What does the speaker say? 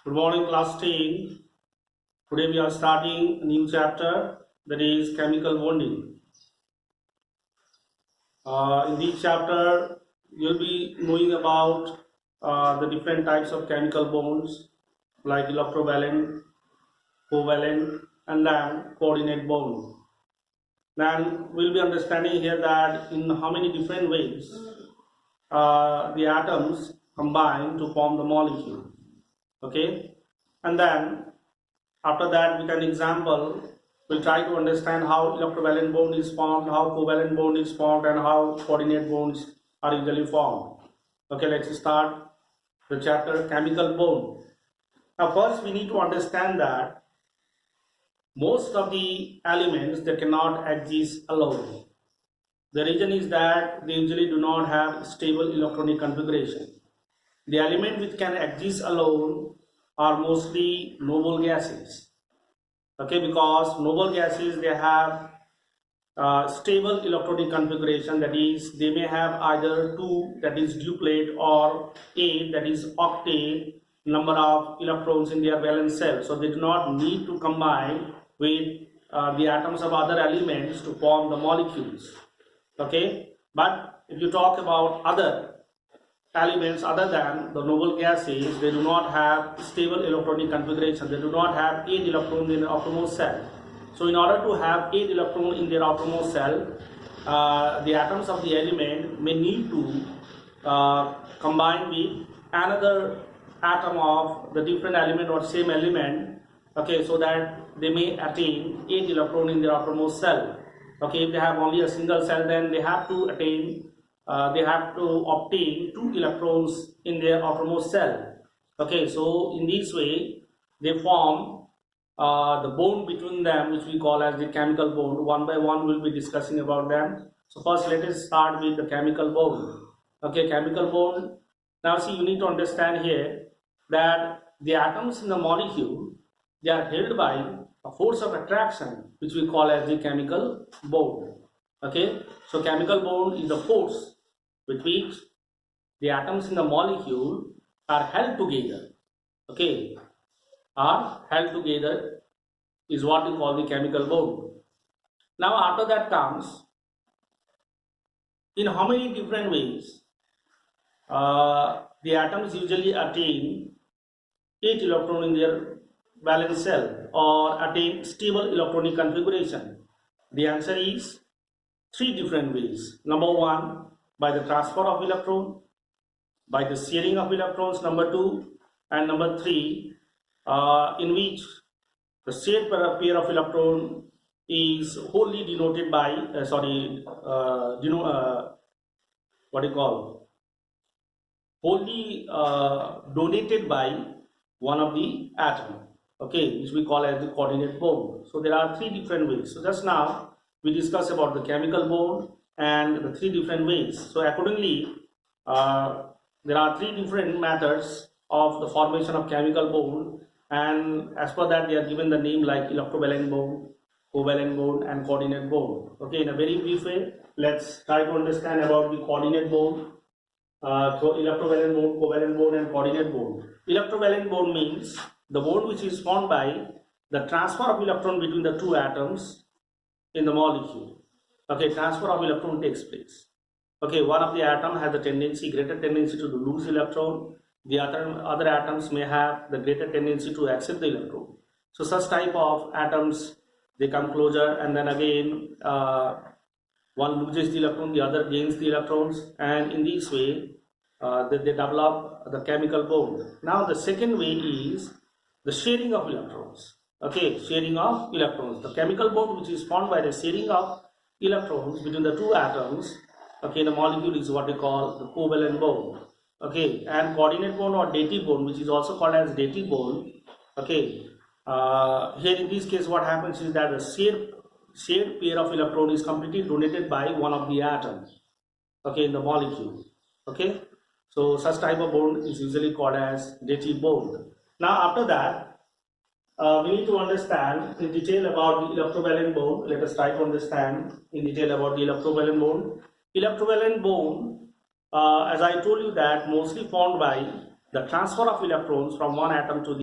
Good morning, class 10. Today we are starting a new chapter, that is chemical bonding. In this chapter, you'll be knowing about the different types of chemical bonds like electrovalent, covalent, and then coordinate bond. Then we'll be understanding here that in how many different ways the atoms combine to form the molecule. Okay, and then after that with an example we'll try to understand how electrovalent bond is formed, how covalent bond is formed, and how coordinate bonds are usually formed. Okay, let's start the chapter chemical bond. Now first we need to understand that most of the elements they cannot exist alone. The reason is that they usually do not have stable electronic configuration. The element which can exist alone are mostly noble gases. Okay, because noble gases they have stable electronic configuration, that is they may have either 2, that is duplet, or 8, that is octet number of electrons in their valence shell. So they do not need to combine with the atoms of other elements to form the molecules. Okay, but if you talk about other elements other than the noble gases, they do not have stable electronic configuration. They do not have 8 electrons in the outermost shell. So in order to have 8 electrons in their outermost shell, the atoms of the element may need to combine with another atom of the different element or same element, okay, so that they may attain 8 electrons in their outermost shell. Okay, if they have only a single cell, then they have to obtain 2 electrons in their outermost shell. Okay, so in this way they form the bond between them, which we call as the chemical bond. One by one we'll be discussing about them. So first let us start with the chemical bond. Okay, chemical bond. Now see, you need to understand here that the atoms in the molecule, they are held by a force of attraction, which we call as the chemical bond. Okay, so chemical bond is the force with which the atoms in the molecule are held together. Okay, are held together is what we call the chemical bond. Now after that comes, in how many different ways the atoms usually attain 8 electrons in their valence shell or attain stable electronic configuration. The answer is 3 different ways. Number 1, by the transfer of electron, by the sharing of electrons, number 2, and number 3, in which the shared pair of electron is wholly denoted by wholly donated by one of the atom, okay, which we call as the coordinate bond. So there are 3 different ways. So just now we discussed about the chemical bond and the 3 different ways. So accordingly there are 3 different methods of the formation of chemical bond, and as per that they are given the name like electrovalent bond, covalent bond, and coordinate bond. Okay, in a very brief way, let's try to understand about the coordinate bond. So electrovalent bond, covalent bond, and coordinate bond. Electrovalent bond means the bond which is formed by the transfer of electron between the 2 atoms in the molecule. Okay, transfer of electron takes place. Okay, one of the atom has a greater tendency to lose electron. The other atoms may have the greater tendency to accept the electron. So such type of atoms, they come closer, and then again one loses the electron, the other gains the electrons, and in this way they develop the chemical bond. Now the second way is the sharing of electrons. Okay, sharing of electrons. The chemical bond which is formed by the sharing of electrons between the 2 atoms, okay, the molecule is what we call the covalent bond. Okay, and coordinate bond or dative bond, which is also called as dative bond. Okay, here in this case what happens is that the shared pair of electron is completely donated by one of the atoms, okay, in the molecule. Okay, so such type of bond is usually called as dative bond. Now after that we need to understand in detail about the electrovalent bond. Let us try to understand in detail about the electrovalent bond. Electrovalent bond, as I told you, that mostly formed by the transfer of electrons from one atom to the